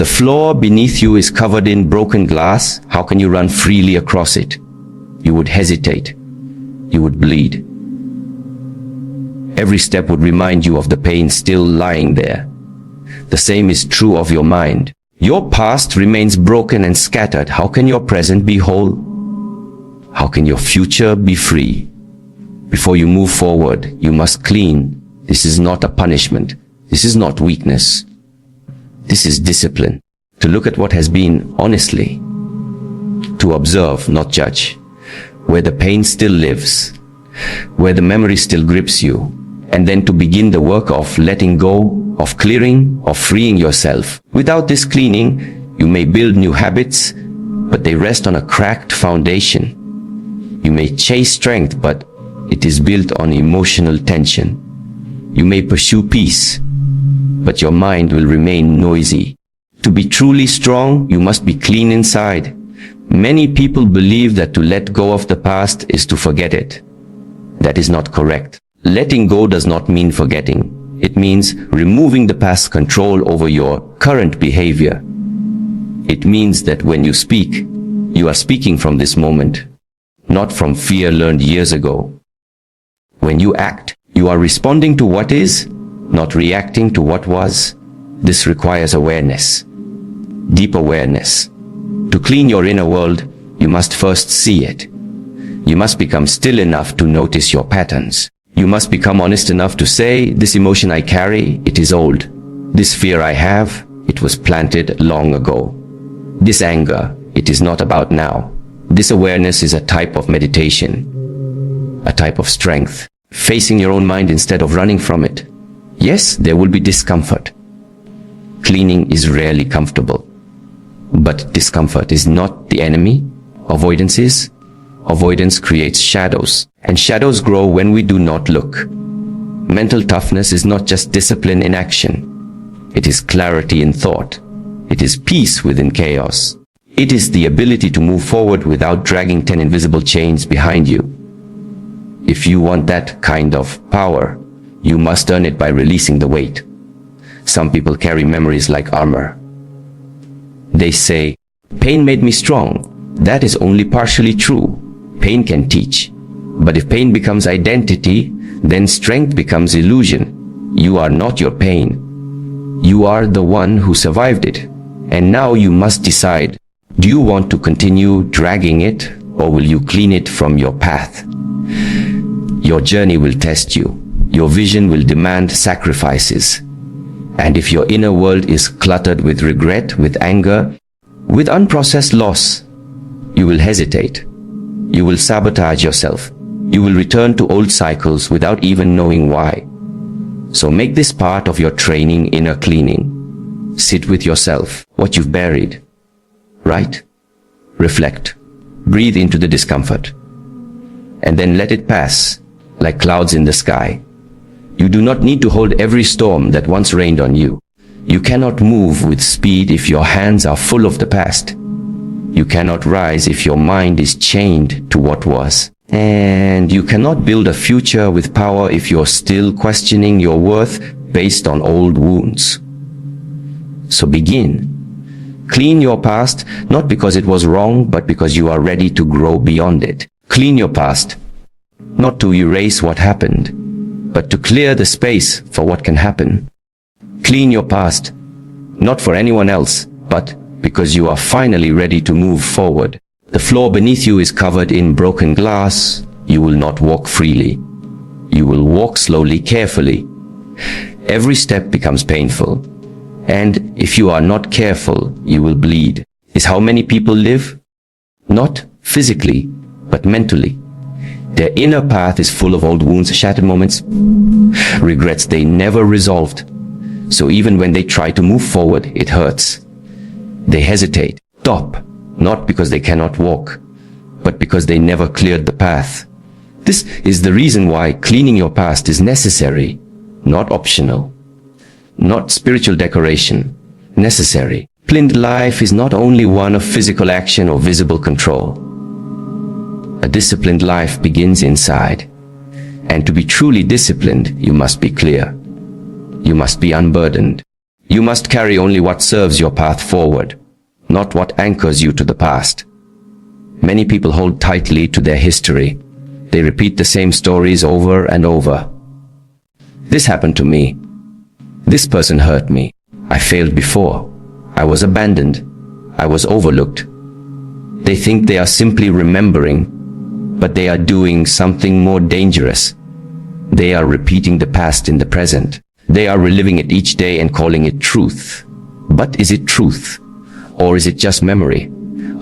The floor beneath you is covered in broken glass. How can you run freely across it? You would hesitate. You would bleed. Every step would remind you of the pain still lying there. The same is true of your mind. Your past remains broken and scattered. How can your present be whole? How can your future be free? Before you move forward, you must clean. This is not a punishment. This is not weakness. This is discipline. To look at what has been honestly. To observe, not judge. Where the pain still lives. Where the memory still grips you. And then to begin the work of letting go, of clearing, of freeing yourself. Without this cleaning, you may build new habits, but they rest on a cracked foundation. You may chase strength, but it is built on emotional tension. You may pursue peace, but your mind will remain noisy. To be truly strong, you must be clean inside. Many people believe that to let go of the past is to forget it. That is not correct. Letting go does not mean forgetting. It means removing the past's control over your current behavior. It means that when you speak, you are speaking from this moment, not from fear learned years ago. When you act, you are responding to what is, not reacting to what was. This requires awareness, deep awareness. To clean your inner world, you must first see it. You must become still enough to notice your patterns. You must become honest enough to say, this emotion I carry, it is old. This fear I have, it was planted long ago. This anger, it is not about now. This awareness is a type of meditation, a type of strength, facing your own mind instead of running from it. Yes, there will be discomfort. Cleaning is rarely comfortable. But discomfort is not the enemy. Avoidance is. Avoidance creates shadows, and shadows grow when we do not look. Mental toughness is not just discipline in action. It is clarity in thought. It is peace within chaos. It is the ability to move forward without dragging 10 invisible chains behind you. If you want that kind of power, you must earn it by releasing the weight. Some people carry memories like armor. They say, pain made me strong. That is only partially true. Pain can teach. But if pain becomes identity, then strength becomes illusion. You are not your pain. You are the one who survived it. And now you must decide, do you want to continue dragging it, or will you clean it from your path? Your journey will test you. Your vision will demand sacrifices. And if your inner world is cluttered with regret, with anger, with unprocessed loss, you will hesitate. You will sabotage yourself. You will return to old cycles without even knowing why. So make this part of your training, inner cleaning. Sit with yourself, what you've buried. Write, reflect, breathe into the discomfort, and then let it pass like clouds in the sky. You do not need to hold every storm that once rained on you. You cannot move with speed if your hands are full of the past. You cannot rise if your mind is chained to what was. And you cannot build a future with power if you're still questioning your worth based on old wounds. So begin. Clean your past, not because it was wrong, but because you are ready to grow beyond it. Clean your past, not to erase what happened, but to clear the space for what can happen. Clean your past, not for anyone else, but because you are finally ready to move forward. The floor beneath you is covered in broken glass. You will not walk freely. You will walk slowly, carefully. Every step becomes painful. And if you are not careful, you will bleed. Is how many people live? Not physically, but mentally. Their inner path is full of old wounds, shattered moments, regrets they never resolved. So even when they try to move forward, it hurts. They hesitate, stop, not because they cannot walk, but because they never cleared the path. This is the reason why cleaning your past is necessary, not optional, not spiritual decoration, necessary. Cleaned life is not only one of physical action or visible control. A disciplined life begins inside. And to be truly disciplined, you must be clear. You must be unburdened. You must carry only what serves your path forward, not what anchors you to the past. Many people hold tightly to their history. They repeat the same stories over and over. This happened to me. This person hurt me. I failed before. I was abandoned. I was overlooked. They think they are simply remembering, but they are doing something more dangerous. They are repeating the past in the present. They are reliving it each day and calling it truth. But is it truth? Or is it just memory?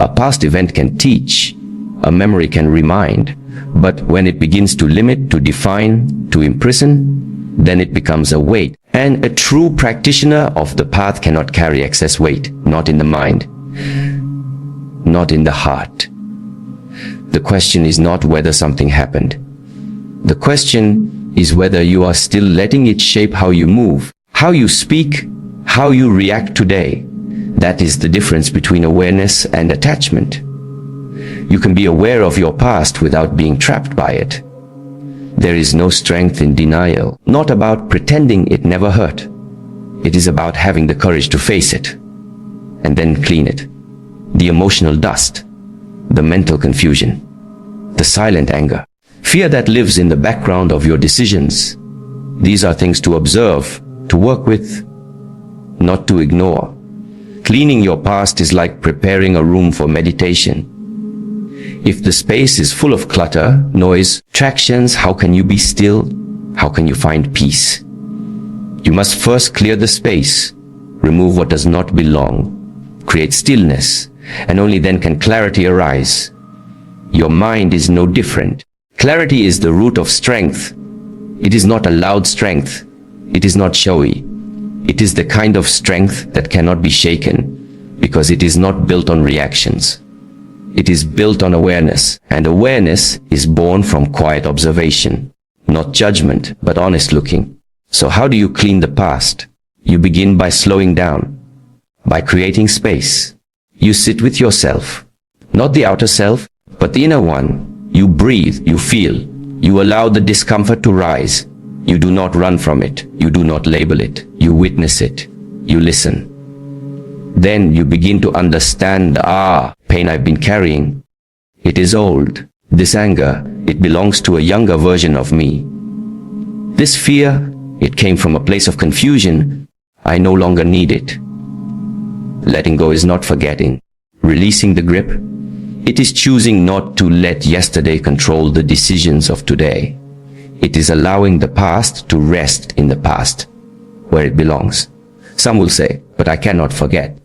A past event can teach. A memory can remind. But when it begins to limit, to define, to imprison, then it becomes a weight. And a true practitioner of the path cannot carry excess weight, not in the mind, not in the heart. The question is not whether something happened. The question is whether you are still letting it shape how you move, how you speak, how you react today. That is the difference between awareness and attachment. You can be aware of your past without being trapped by it. There is no strength in denial, not about pretending it never hurt. It is about having the courage to face it, and then clean it. The emotional dust, the mental confusion, the silent anger, fear that lives in the background of your decisions. These are things to observe, to work with, not to ignore. Cleaning your past is like preparing a room for meditation. If the space is full of clutter, noise, distractions, how can you be still? How can you find peace? You must first clear the space, remove what does not belong, create stillness, and only then can clarity arise. Your mind is no different. Clarity is the root of strength. It is not a loud strength. It is not showy. It is the kind of strength that cannot be shaken, because it is not built on reactions. It is built on awareness, and awareness is born from quiet observation, not judgment, but honest looking. So how do you clean the past? You begin by slowing down, by creating space. You sit with yourself, not the outer self, but the inner one. You breathe, you feel, you allow the discomfort to rise. You do not run from it, you do not label it, you witness it, you listen. Then you begin to understand, pain I've been carrying. It is old. This anger, it belongs to a younger version of me. This fear, it came from a place of confusion. I no longer need it. Letting go is not forgetting. Releasing the grip, it is choosing not to let yesterday control the decisions of today. It is allowing the past to rest in the past, where it belongs. Some will say, but I cannot forget.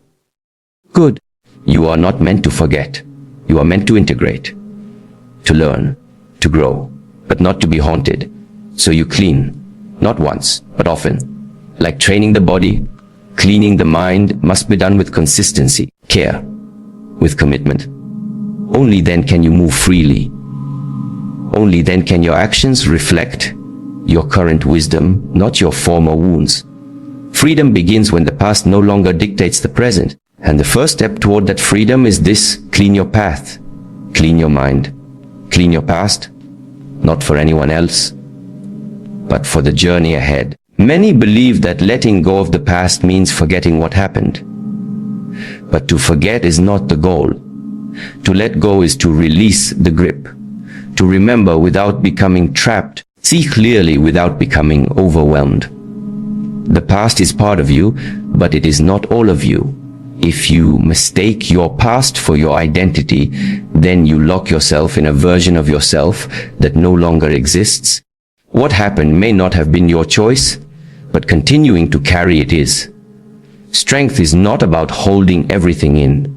Good. You are not meant to forget. You are meant to integrate, to learn, to grow, but not to be haunted. So you clean, not once, but often. Like training the body, cleaning the mind must be done with consistency, care, with commitment. Only then can you move freely. Only then can your actions reflect your current wisdom, not your former wounds. Freedom begins when the past no longer dictates the present. And the first step toward that freedom is this: clean your path, clean your mind, clean your past, not for anyone else, but for the journey ahead. Many believe that letting go of the past means forgetting what happened. But to forget is not the goal. To let go is to release the grip, to remember without becoming trapped, see clearly without becoming overwhelmed. The past is part of you, but it is not all of you. If you mistake your past for your identity, then you lock yourself in a version of yourself that no longer exists. What happened may not have been your choice, but continuing to carry it is. Strength is not about holding everything in.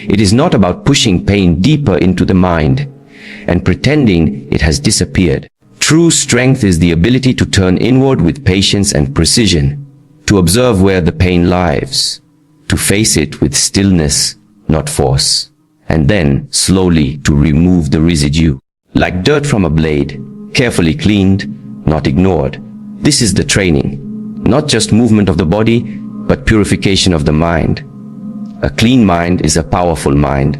It is not about pushing pain deeper into the mind and pretending it has disappeared. True strength is the ability to turn inward with patience and precision, to observe where the pain lies, to face it with stillness, not force, and then slowly to remove the residue, like dirt from a blade, carefully cleaned, not ignored. This is the training, not just movement of the body, but purification of the mind. A clean mind is a powerful mind.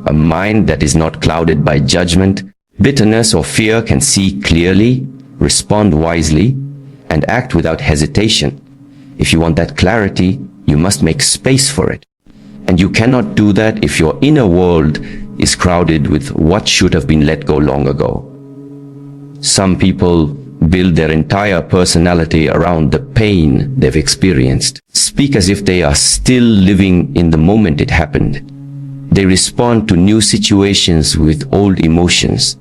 A mind that is not clouded by judgment, bitterness, or fear can see clearly, respond wisely, and act without hesitation. If you want that clarity, you must make space for it. And you cannot do that if your inner world is crowded with what should have been let go long ago. Some people build their entire personality around the pain they've experienced, speak as if they are still living in the moment it happened. They respond to new situations with old emotions.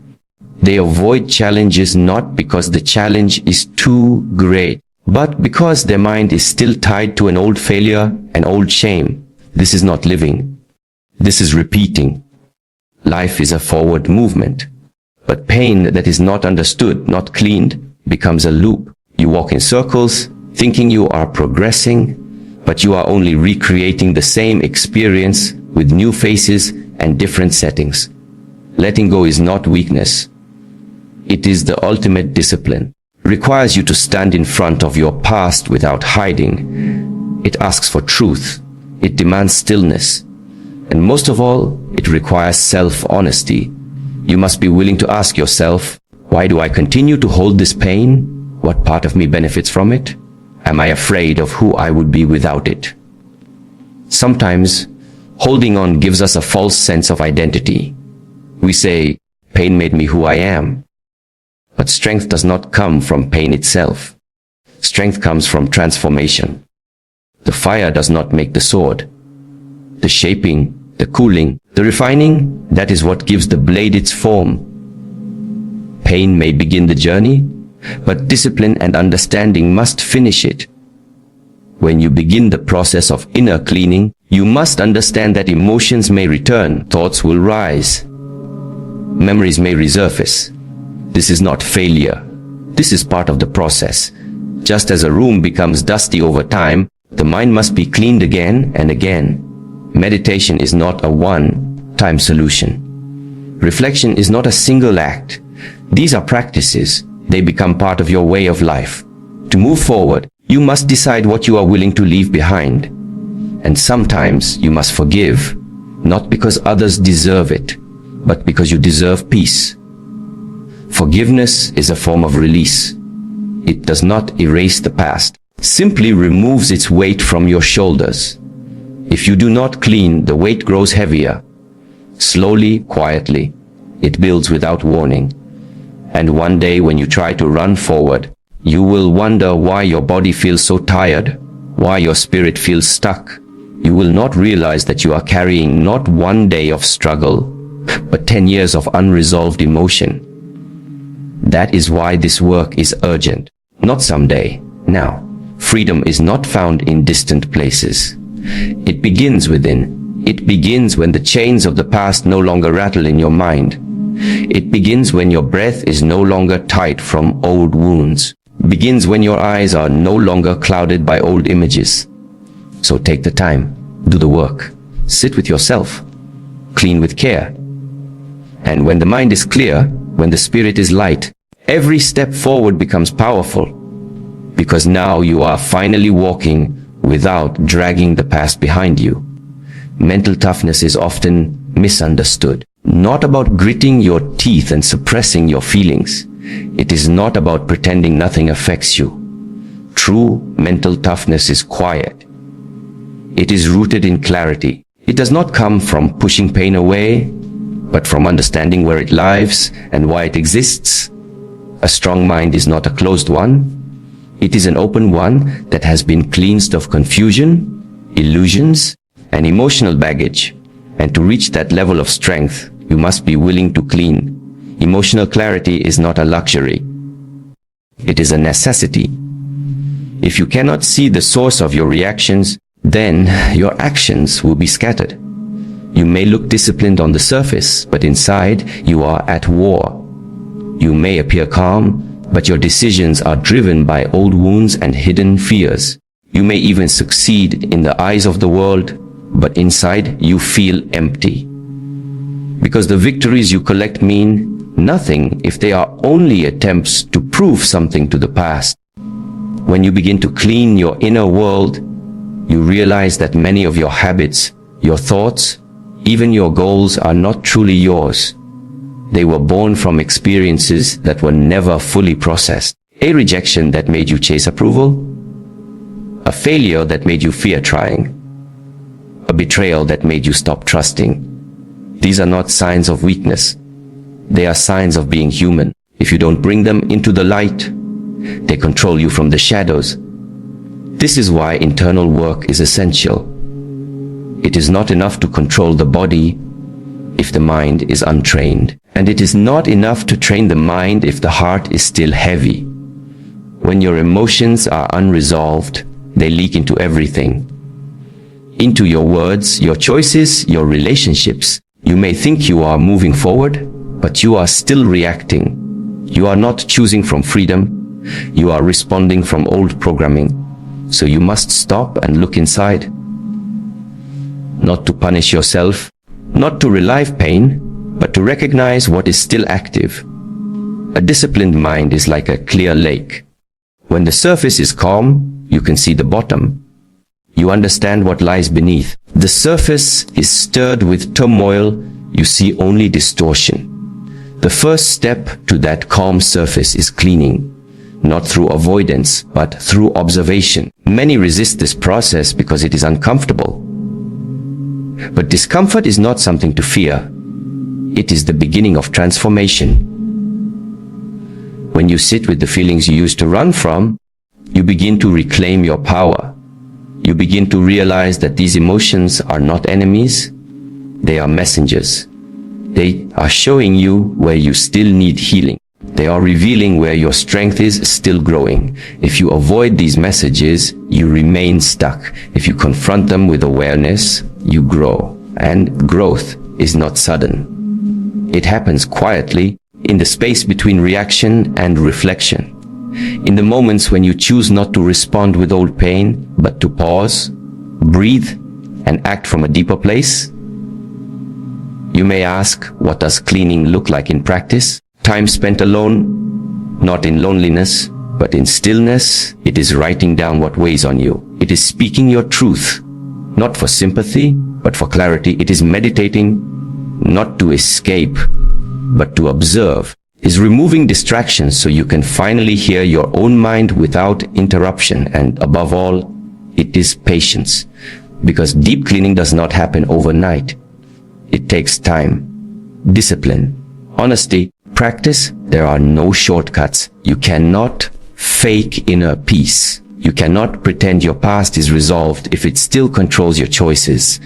They avoid challenges not because the challenge is too great, but because their mind is still tied to an old failure, an old shame. This is not living. This is repeating. Life is a forward movement. But pain that is not understood, not cleaned, becomes a loop. You walk in circles, thinking you are progressing, but you are only recreating the same experience with new faces and different settings. Letting go is not weakness. It is the ultimate discipline. It requires you to stand in front of your past without hiding. It asks for truth. It demands stillness. And most of all, it requires self-honesty. You must be willing to ask yourself, why do I continue to hold this pain? What part of me benefits from it? Am I afraid of who I would be without it? Sometimes, holding on gives us a false sense of identity. We say, pain made me who I am. But strength does not come from pain itself. Strength comes from transformation. The fire does not make the sword. The shaping, the cooling, the refining, that is what gives the blade its form. Pain may begin the journey, but discipline and understanding must finish it. When you begin the process of inner cleaning, you must understand that emotions may return, thoughts will rise, memories may resurface. This is not failure. This is part of the process. Just as a room becomes dusty over time, the mind must be cleaned again and again. Meditation is not a one-time solution. Reflection is not a single act. These are practices. They become part of your way of life. To move forward, you must decide what you are willing to leave behind. And sometimes you must forgive, not because others deserve it, but because you deserve peace. Forgiveness is a form of release. It does not erase the past, simply removes its weight from your shoulders. If you do not clean, the weight grows heavier. Slowly, quietly, it builds without warning. And one day when you try to run forward, you will wonder why your body feels so tired, why your spirit feels stuck. You will not realize that you are carrying not one day of struggle, but 10 years of unresolved emotion. That is why this work is urgent, not someday, now. Freedom is not found in distant places. It begins within. It begins when the chains of the past no longer rattle in your mind. It begins when your breath is no longer tight from old wounds. It begins when your eyes are no longer clouded by old images. So take the time, do the work, sit with yourself, clean with care. And when the mind is clear, when the spirit is light, every step forward becomes powerful. Because now you are finally walking without dragging the past behind you. Mental toughness is often misunderstood. Not about gritting your teeth and suppressing your feelings. It is not about pretending nothing affects you. True mental toughness is quiet. It is rooted in clarity. It does not come from pushing pain away, but from understanding where it lives and why it exists. A strong mind is not a closed one. It is an open one that has been cleansed of confusion, illusions, and emotional baggage. And to reach that level of strength, you must be willing to clean. Emotional clarity is not a luxury. It is a necessity. If you cannot see the source of your reactions, then your actions will be scattered. You may look disciplined on the surface, but inside you are at war. You may appear calm, but your decisions are driven by old wounds and hidden fears. You may even succeed in the eyes of the world, but inside you feel empty. Because the victories you collect mean nothing if they are only attempts to prove something to the past. When you begin to clean your inner world, you realize that many of your habits, your thoughts, even your goals are not truly yours. They were born from experiences that were never fully processed. A rejection that made you chase approval, A failure that made you fear trying. A betrayal that made you stop trusting. These are not signs of weakness. They are signs of being human. If you don't bring them into the light, they control you from the shadows. This is why internal work is essential. It is not enough to control the body if the mind is untrained. And it is not enough to train the mind if the heart is still heavy. When your emotions are unresolved, they leak into everything. Into your words, your choices, your relationships. You may think you are moving forward, but you are still reacting. You are not choosing from freedom. You are responding from old programming. So you must stop and look inside. Not to punish yourself, not to relieve pain, but to recognize what is still active. A disciplined mind is like a clear lake. When the surface is calm, you can see the bottom. You understand what lies beneath. The surface is stirred with turmoil, you see only distortion. The first step to that calm surface is cleaning, not through avoidance, but through observation. Many resist this process because it is uncomfortable. But discomfort is not something to fear. It is the beginning of transformation. When you sit with the feelings you used to run from, you begin to reclaim your power. You begin to realize that these emotions are not enemies, they are messengers. They are showing you where you still need healing. They are revealing where your strength is still growing. If you avoid these messages, you remain stuck. If you confront them with awareness, you grow. And growth is not sudden. It happens quietly, in the space between reaction and reflection. In the moments when you choose not to respond with old pain, but to pause, breathe, and act from a deeper place. You may ask, what does cleaning look like in practice? Time spent alone, not in loneliness, but in stillness. It is writing down what weighs on you. It is speaking your truth, not for sympathy, but for clarity. It is meditating, not to escape, but to observe. Is removing distractions so you can finally hear your own mind without interruption. And above all, it is patience. Because deep cleaning does not happen overnight. It takes time, discipline, honesty, practice. There are no shortcuts. You cannot fake inner peace. You cannot pretend your past is resolved if it still controls your choices.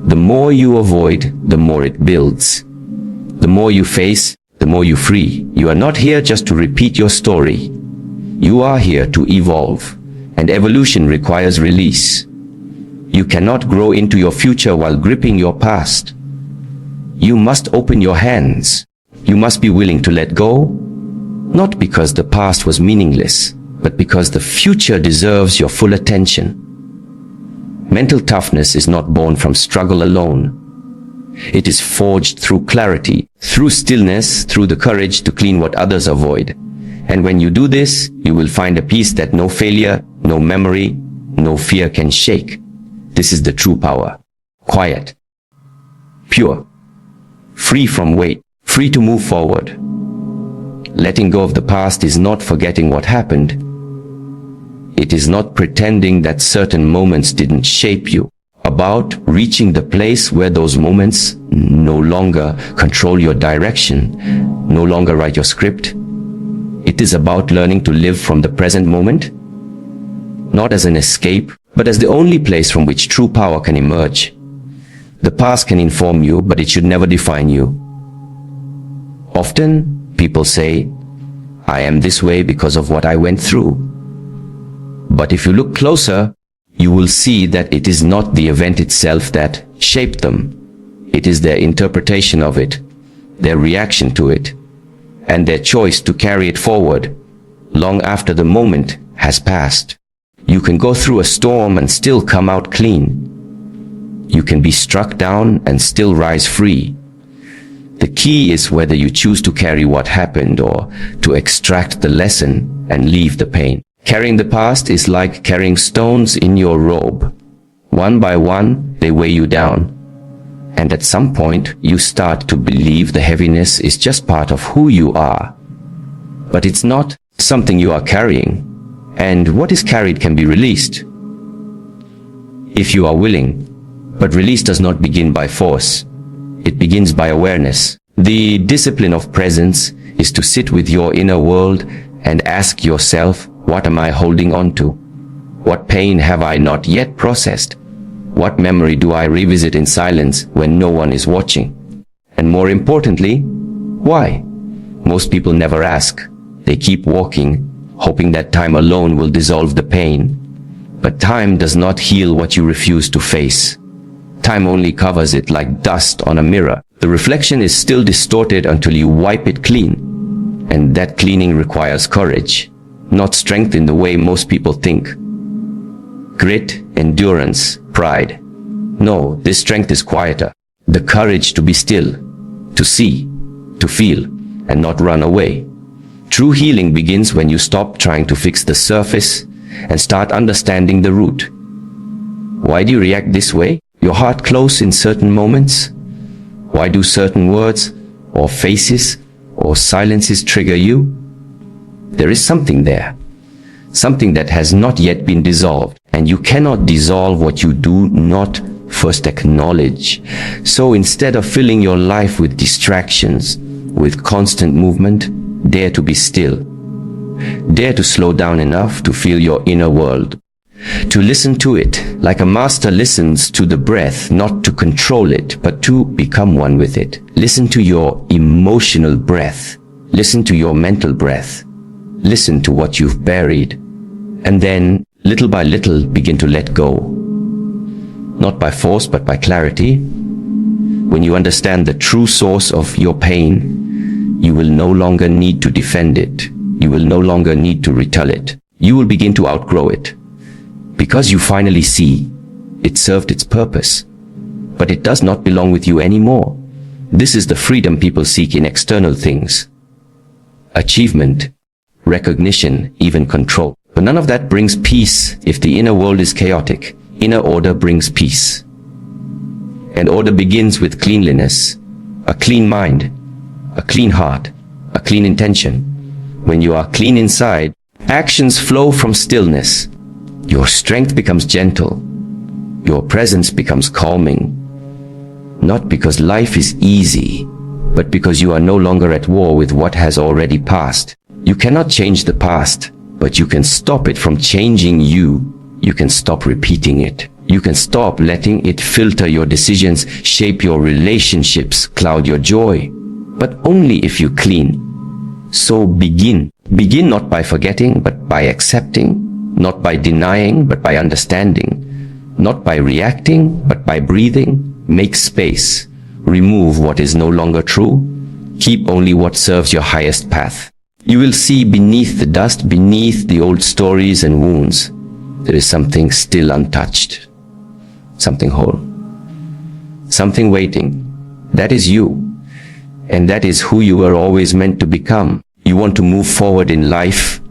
The more you avoid, the more it builds. The more you face, the more you free. You are not here just to repeat your story. You are here to evolve, and evolution requires release. You cannot grow into your future while gripping your past. You must open your hands. You must be willing to let go, not because the past was meaningless, but because the future deserves your full attention. Mental toughness is not born from struggle alone. It is forged through clarity, through stillness, through the courage to clean what others avoid. And when you do this, you will find a peace that no failure, no memory, no fear can shake. This is the true power. Quiet, pure, free from weight, free to move forward. Letting go of the past is not forgetting what happened. It is not pretending that certain moments didn't shape you. About reaching the place where those moments no longer control your direction, no longer write your script. It is about learning to live from the present moment, not as an escape, but as the only place from which true power can emerge. The past can inform you, but it should never define you. Often, people say, I am this way because of what I went through. But if you look closer, you will see that it is not the event itself that shaped them. It is their interpretation of it, their reaction to it, and their choice to carry it forward long after the moment has passed. You can go through a storm and still come out clean. You can be struck down and still rise free. The key is whether you choose to carry what happened or to extract the lesson and leave the pain. Carrying the past is like carrying stones in your robe. One by one, they weigh you down. And at some point, you start to believe the heaviness is just part of who you are. But it's not something you are carrying. And what is carried can be released. if you are willing. But release does not begin by force. It begins by awareness. The discipline of presence is to sit with your inner world and ask yourself, what am I holding on to? What pain have I not yet processed? What memory do I revisit in silence when no one is watching? And more importantly, why? Most people never ask. They keep walking, hoping that time alone will dissolve the pain. But time does not heal what you refuse to face. Time only covers it like dust on a mirror. The reflection is still distorted until you wipe it clean. And that cleaning requires courage, not strength in the way most people think. Grit, endurance, pride. No, this strength is quieter. The courage to be still, to see, to feel, and not run away. True healing begins when you stop trying to fix the surface and start understanding the root. Why do you react this way? Your heart close in certain moments? Why do certain words or faces or silences trigger you? There is something there. Something that has not yet been dissolved. And you cannot dissolve what you do not first acknowledge. So instead of filling your life with distractions, with constant movement, dare to be still. Dare to slow down enough to feel your inner world. To listen to it, like a master listens to the breath, not to control it, but to become one with it. Listen to your emotional breath. Listen to your mental breath. Listen to what you've buried. And then, little by little, begin to let go. Not by force, but by clarity. When you understand the true source of your pain, you will no longer need to defend it. You will no longer need to retell it. You will begin to outgrow it. Because you finally see, it served its purpose. But it does not belong with you anymore. This is the freedom people seek in external things. Achievement, recognition, even control. But none of that brings peace if the inner world is chaotic. Inner order brings peace. And order begins with cleanliness, a clean mind, a clean heart, a clean intention. When you are clean inside, actions flow from stillness. Your strength becomes gentle. Your presence becomes calming. Not because life is easy, but because you are no longer at war with what has already passed. You cannot change the past, but you can stop it from changing you. You can stop repeating it. You can stop letting it filter your decisions, shape your relationships, cloud your joy. But only if you clean. So begin. Begin not by forgetting, but by accepting. Not by denying, but by understanding. Not by reacting, but by breathing. Make space. Remove what is no longer true. Keep only what serves your highest path. You will see beneath the dust, beneath the old stories and wounds, there is something still untouched. Something whole. Something waiting. That is you. And that is who you were always meant to become. You want to move forward in life,